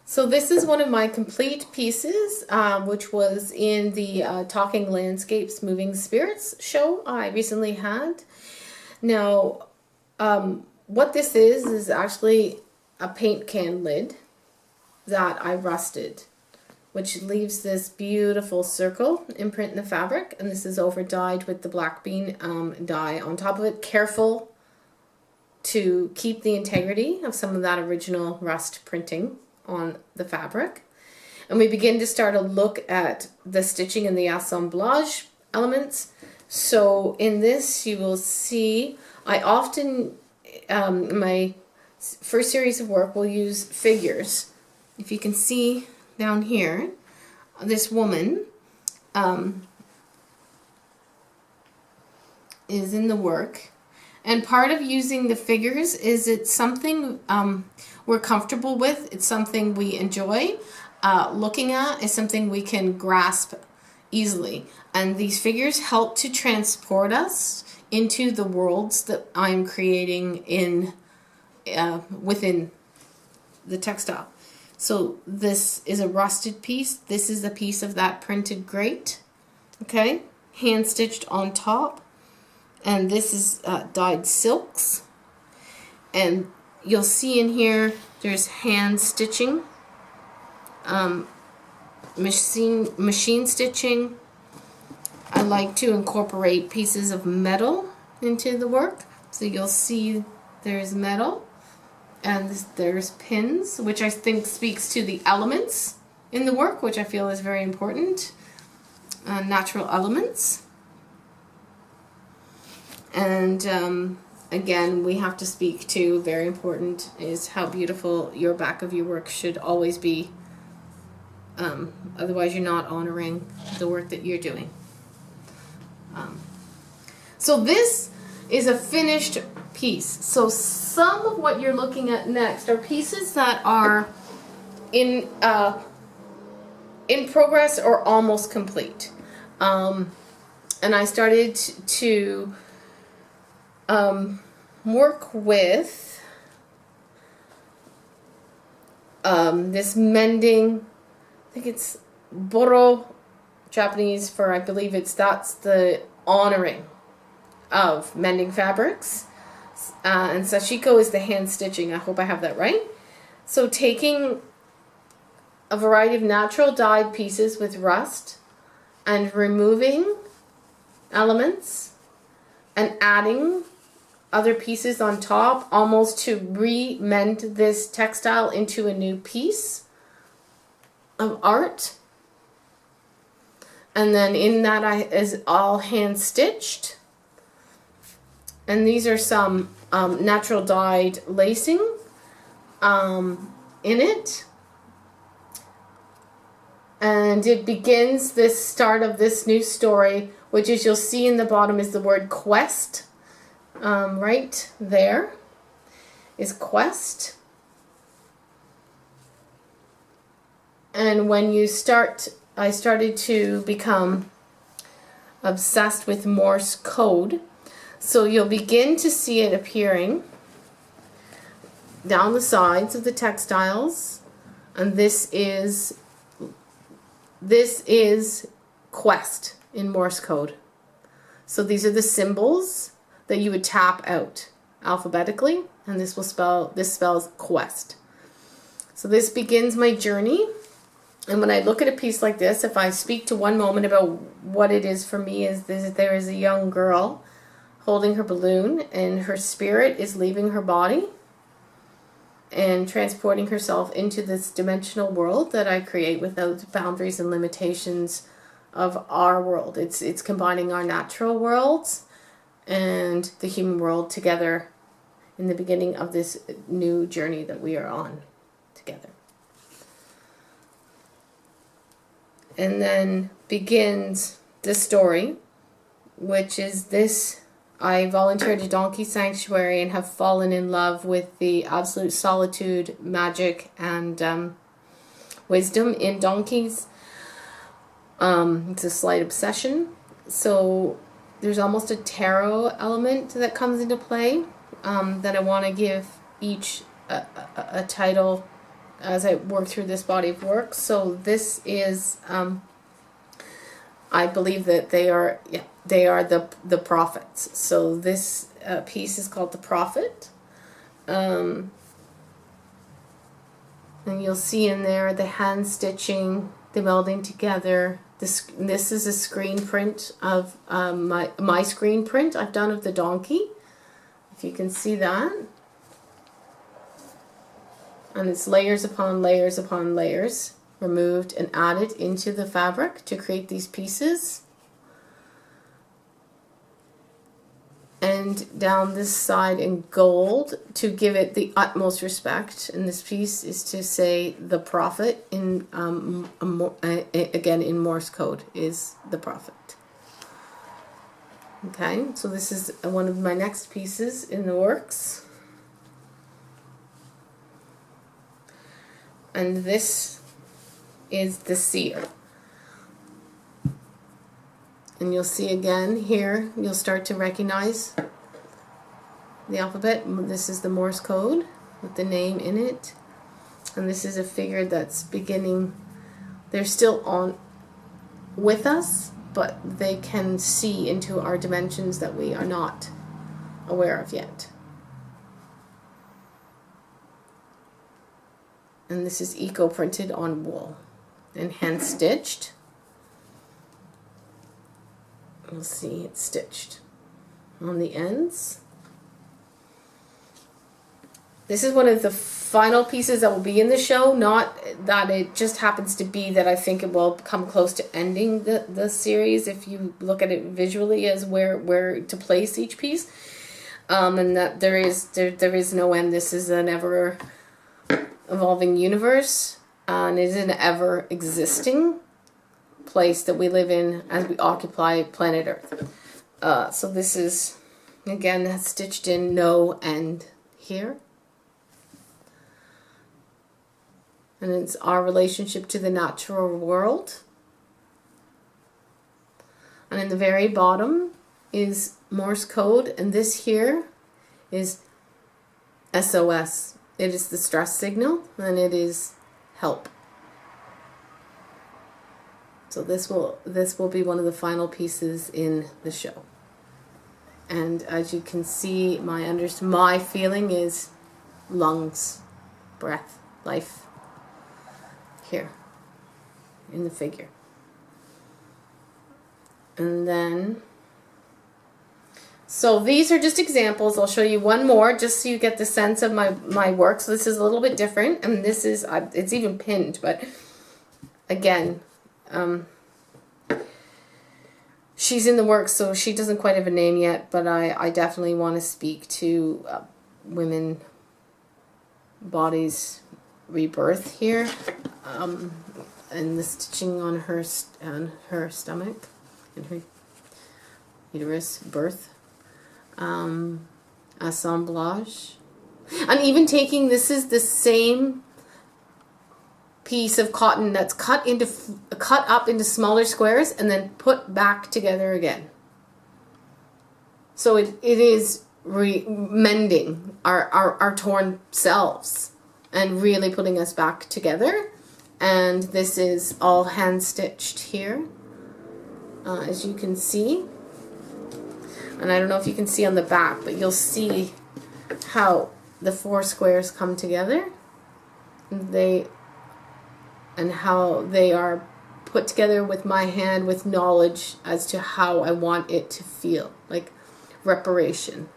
So this is one of my complete pieces, which was in the Talking Landscapes Moving Spirits show I recently had. Now, what this is actually a paint can lid that I rusted, which leaves this beautiful circle imprint in the fabric, and this is over dyed with the black bean dye on top of it. Careful to keep the integrity of some of that original rust printing on the fabric. And we begin to start a look at the stitching and the assemblage elements. So in this you will see, I often, in my first series of work, will use figures. If you can see down here, this woman is in the work. And part of using the figures is it's something we're comfortable with. It's something we enjoy looking at. It's something we can grasp easily. And these figures help to transport us into the worlds that I'm creating in within the textile. So this is a rusted piece. This is a piece of that printed grate. Okay, hand stitched on top. And this is dyed silks, and you'll see in here there's hand stitching, machine stitching. I like to incorporate pieces of metal into the work, so you'll see there's metal and there's pins, which I think speaks to the elements in the work, which I feel is very important, natural elements. And again, we have to speak to, very important, is how beautiful your back of your work should always be. Otherwise you're not honoring the work that you're doing. So this is a finished piece. So some of what you're looking at next are pieces that are in progress or almost complete. And I started to work with this mending. I think it's boro, Japanese for, I believe that's the honoring of mending fabrics, and sashiko is the hand stitching. I hope I have that right. So taking a variety of natural dyed pieces with rust and removing elements and adding other pieces on top, almost to re-mend this textile into a new piece of art. And then in that is all hand stitched. And these are some natural dyed lacing in it. And it begins this start of this new story, which, as you'll see in the bottom, is the word quest. Right there is quest. And when you start, I started to become obsessed with Morse code. So you'll begin to see it appearing down the sides of the textiles. And this is quest in Morse code. So these are the symbols that you would tap out alphabetically, and this spells quest. So this begins my journey. And when I look at a piece like this, if I speak to one moment about what it is for me, is this: there is a young girl holding her balloon, and her spirit is leaving her body and transporting herself into this dimensional world that I create without boundaries and limitations of our world. It's combining our natural worlds and the human world together in the beginning of this new journey that we are on together. And then begins the story, which is this: I volunteered a donkey sanctuary and have fallen in love with the absolute solitude, magic, and wisdom in donkeys. It's a slight obsession. So there's almost a tarot element that comes into play, that I want to give each a title as I work through this body of work. So this is, I believe that they are the prophets. So this piece is called The Prophet. And you'll see in there the hand stitching, the melding together. This is a screen print of my screen print I've done of the donkey, if you can see that. And it's layers upon layers upon layers, removed and added into the fabric to create these pieces. And down this side in gold to give it the utmost respect. And this piece is to say the prophet in again in Morse code is the prophet. Okay, so this is one of my next pieces in the works. And this is the seer. And you'll see again here, you'll start to recognize the alphabet. This is the Morse code with the name in it. And this is a figure that's beginning, they're still on with us, but they can see into our dimensions that we are not aware of yet. And this is eco printed on wool and hand stitched. You'll see it's stitched on the ends. This is one of the final pieces that will be in the show, not that it just happens to be that I think it will come close to ending the series if you look at it visually as where to place each piece. And that there is no end. This is an ever evolving universe, and it is an ever existing place that we live in as we occupy planet Earth. So this is, again, stitched in no end here. And it's our relationship to the natural world. And in the very bottom is Morse code, and this here is SOS. It is the stress signal, and it is help. So this will be one of the final pieces in the show. And as you can see, my feeling is lungs, breath, life here in the figure. And then, so these are just examples. I'll show you one more just so you get the sense of my work. So this is a little bit different, and this is, it's even pinned, but again, she's in the works, so she doesn't quite have a name yet, but I definitely want to speak to women bodies rebirth here, and the stitching on her stomach and her uterus birth, assemblage, and even taking, this is the same piece of cotton that's cut up into smaller squares and then put back together again. So it is mending our torn selves and really putting us back together. And this is all hand stitched here, as you can see. And I don't know if you can see on the back, but you'll see how the 4 squares come together. And how they are put together with my hand with knowledge as to how I want it to feel, like reparation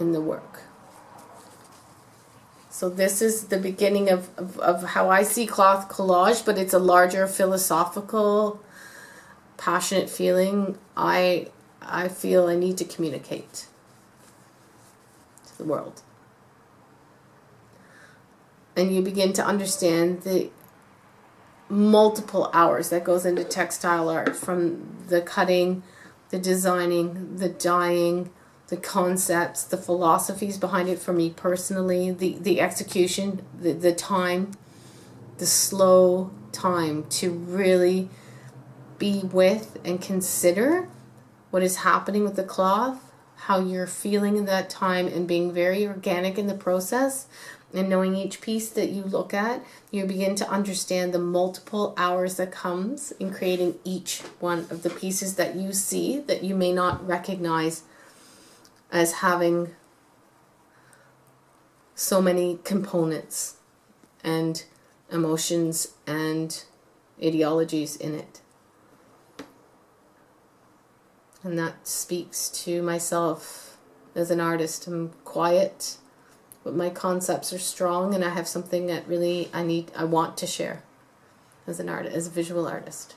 in the work. So this is the beginning of how I see cloth collage, but it's a larger philosophical, passionate feeling. I feel I need to communicate to the world. And you begin to understand the multiple hours that goes into textile art, from the cutting, the designing, the dyeing, the concepts, the philosophies behind it for me personally, the execution, the time, the slow time to really be with and consider what is happening with the cloth, how you're feeling in that time and being very organic in the process, and knowing each piece that you look at, you begin to understand the multiple hours that comes in creating each one of the pieces that you see that you may not recognize as having so many components and emotions and ideologies in it. And that speaks to myself as an artist. I'm quiet, but my concepts are strong, and I have something that really I want to share as an artist, as a visual artist.